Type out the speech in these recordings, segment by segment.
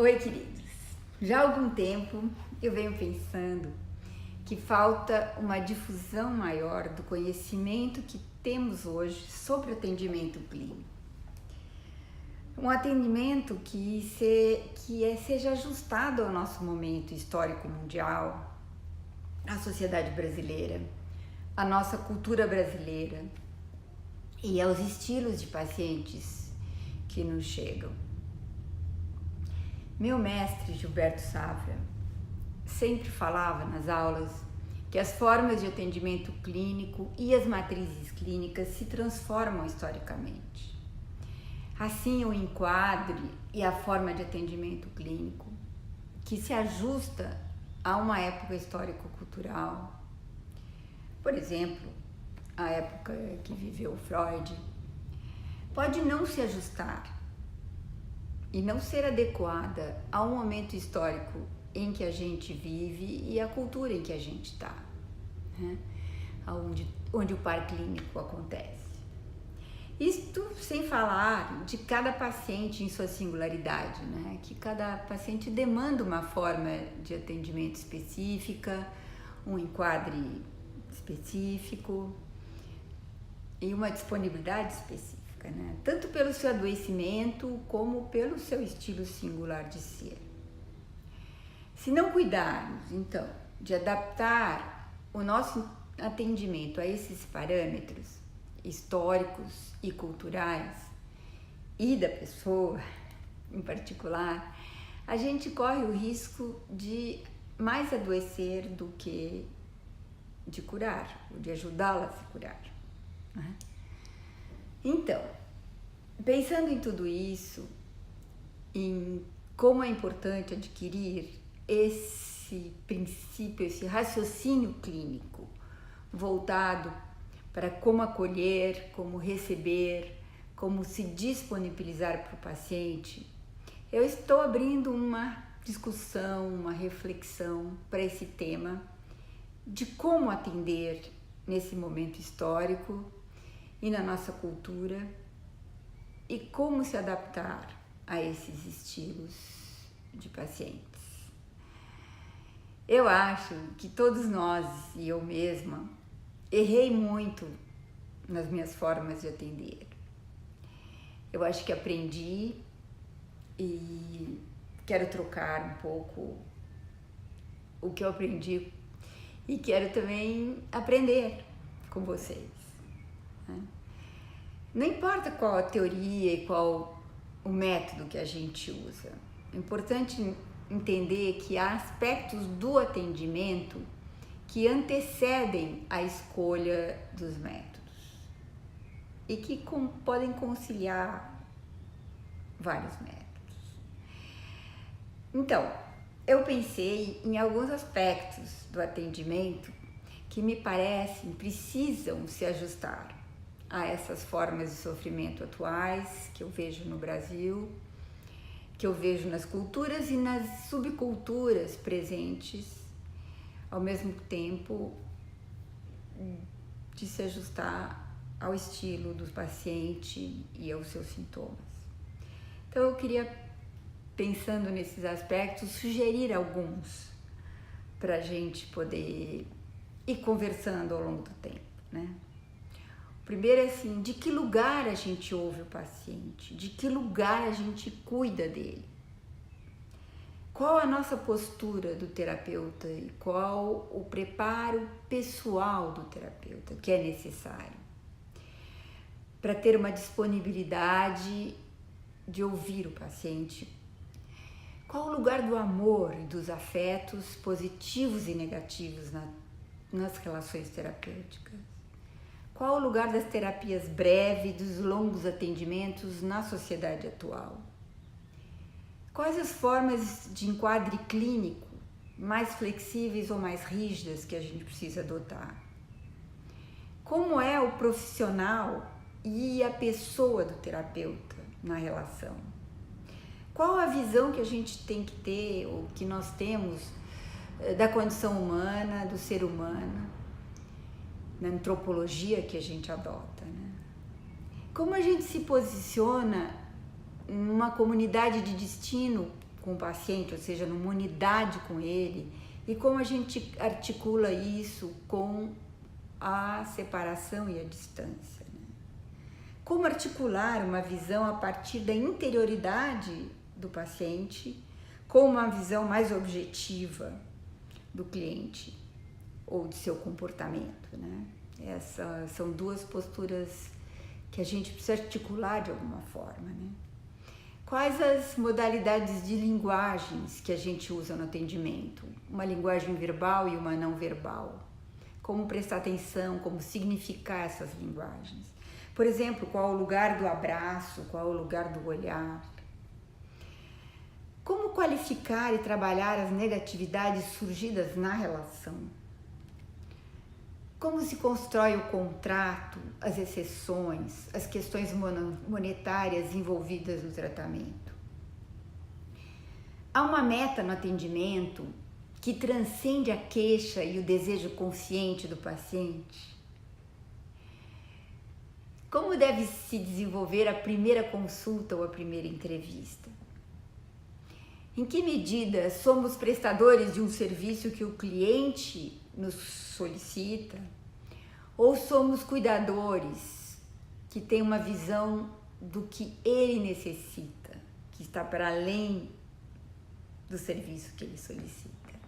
Oi, queridos. Já há algum tempo eu venho pensando que falta uma difusão maior do conhecimento que temos hoje sobre atendimento clínico. Um atendimento que seja ajustado ao nosso momento histórico mundial, à sociedade brasileira, à nossa cultura brasileira e aos estilos de pacientes que nos chegam. Meu mestre Gilberto Safra sempre falava nas aulas que as formas de atendimento clínico e as matrizes clínicas se transformam historicamente. Assim, o enquadre e a forma de atendimento clínico que se ajusta a uma época histórico-cultural, por exemplo, a época que viveu Freud, pode não se ajustar e não ser adequada ao momento histórico em que a gente vive e à cultura em que a gente está, né? onde o par clínico acontece. Isto sem falar de cada paciente em sua singularidade, né? Que cada paciente demanda uma forma de atendimento específica, um enquadre específico e uma disponibilidade específica. Né? Tanto pelo seu adoecimento como pelo seu estilo singular de ser. Se não cuidarmos, então, de adaptar o nosso atendimento a esses parâmetros históricos e culturais e da pessoa em particular, a gente corre o risco de mais adoecer do que de curar, ou de ajudá-la a se curar. Né? Então, pensando em tudo isso, em como é importante adquirir esse princípio, esse raciocínio clínico voltado para como acolher, como receber, como se disponibilizar para o paciente, eu estou abrindo uma discussão, uma reflexão para esse tema de como atender nesse momento histórico e na nossa cultura, e como se adaptar a esses estilos de pacientes. Eu acho que todos nós, e eu mesma, errei muito nas minhas formas de atender. Eu acho que aprendi e quero trocar um pouco o que eu aprendi e quero também aprender com vocês. Não importa qual a teoria e qual o método que a gente usa, é importante entender que há aspectos do atendimento que antecedem a escolha dos métodos e que podem conciliar vários métodos. Então, eu pensei em alguns aspectos do atendimento que me parecem precisam se ajustar a essas formas de sofrimento atuais que eu vejo no Brasil, que eu vejo nas culturas e nas subculturas presentes, ao mesmo tempo de se ajustar ao estilo do paciente e aos seus sintomas. Então eu queria, pensando nesses aspectos, sugerir alguns para a gente poder ir conversando ao longo do tempo, né? Primeiro é assim, de que lugar a gente ouve o paciente? De que lugar a gente cuida dele? Qual a nossa postura do terapeuta e qual o preparo pessoal do terapeuta que é necessário para ter uma disponibilidade de ouvir o paciente? Qual o lugar do amor e dos afetos positivos e negativos nas relações terapêuticas? Qual o lugar das terapias breves e dos longos atendimentos na sociedade atual? Quais as formas de enquadre clínico mais flexíveis ou mais rígidas que a gente precisa adotar? Como é o profissional e a pessoa do terapeuta na relação? Qual a visão que a gente tem que ter, ou que nós temos, da condição humana, do ser humano, na antropologia que a gente adota, né? Como a gente se posiciona numa comunidade de destino com o paciente, ou seja, numa unidade com ele, e como a gente articula isso com a separação e a distância. Né? Como articular uma visão a partir da interioridade do paciente com uma visão mais objetiva do cliente ou de seu comportamento, né? Essas são duas posturas que a gente precisa articular de alguma forma, né? Quais as modalidades de linguagens que a gente usa no atendimento? Uma linguagem verbal e uma não verbal. Como prestar atenção, como significar essas linguagens. Por exemplo, qual o lugar do abraço, qual o lugar do olhar. Como qualificar e trabalhar as negatividades surgidas na relação? Como se constrói o contrato, as exceções, as questões monetárias envolvidas no tratamento? Há uma meta no atendimento que transcende a queixa e o desejo consciente do paciente? Como deve se desenvolver a primeira consulta ou a primeira entrevista? Em que medida somos prestadores de um serviço que o cliente nos solicita, ou somos cuidadores que têm uma visão do que ele necessita, que está para além do serviço que ele solicita.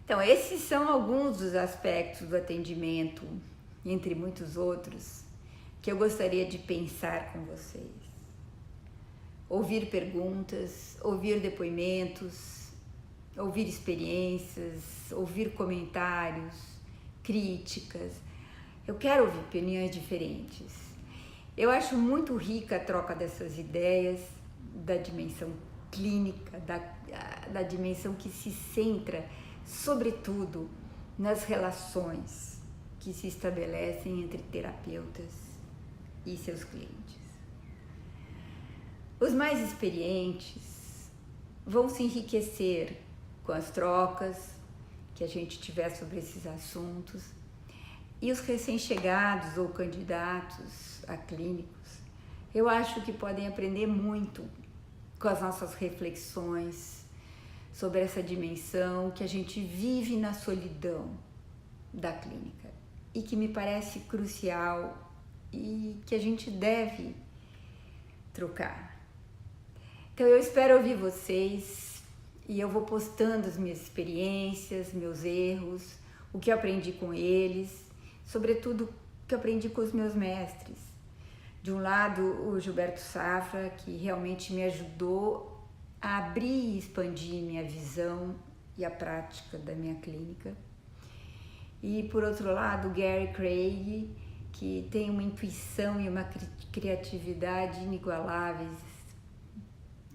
Então, esses são alguns dos aspectos do atendimento, entre muitos outros, que eu gostaria de pensar com vocês. Ouvir perguntas, ouvir depoimentos, ouvir experiências, ouvir comentários, críticas. Eu quero ouvir opiniões diferentes. Eu acho muito rica a troca dessas ideias, da dimensão clínica, da dimensão que se centra, sobretudo, nas relações que se estabelecem entre terapeutas e seus clientes. Os mais experientes vão se enriquecer com as trocas que a gente tiver sobre esses assuntos, e os recém-chegados ou candidatos a clínicos, eu acho que podem aprender muito com as nossas reflexões sobre essa dimensão que a gente vive na solidão da clínica e que me parece crucial e que a gente deve trocar. Então eu espero ouvir vocês e eu vou postando as minhas experiências, meus erros, o que eu aprendi com eles, sobretudo o que eu aprendi com os meus mestres. De um lado, o Gilberto Safra, que realmente me ajudou a abrir e expandir minha visão e a prática da minha clínica. E por outro lado, o Gary Craig, que tem uma intuição e uma criatividade inigualáveis.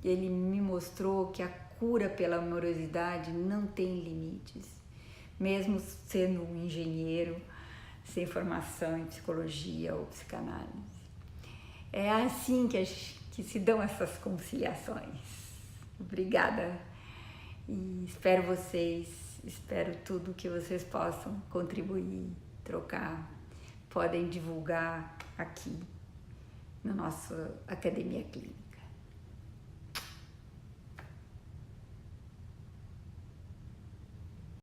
Ele me mostrou que a cura pela amorosidade não tem limites, mesmo sendo um engenheiro sem formação em psicologia ou psicanálise. É assim que se dão essas conciliações. Obrigada e espero vocês, espero tudo que vocês possam contribuir, trocar, podem divulgar aqui na nossa Academia Clínica.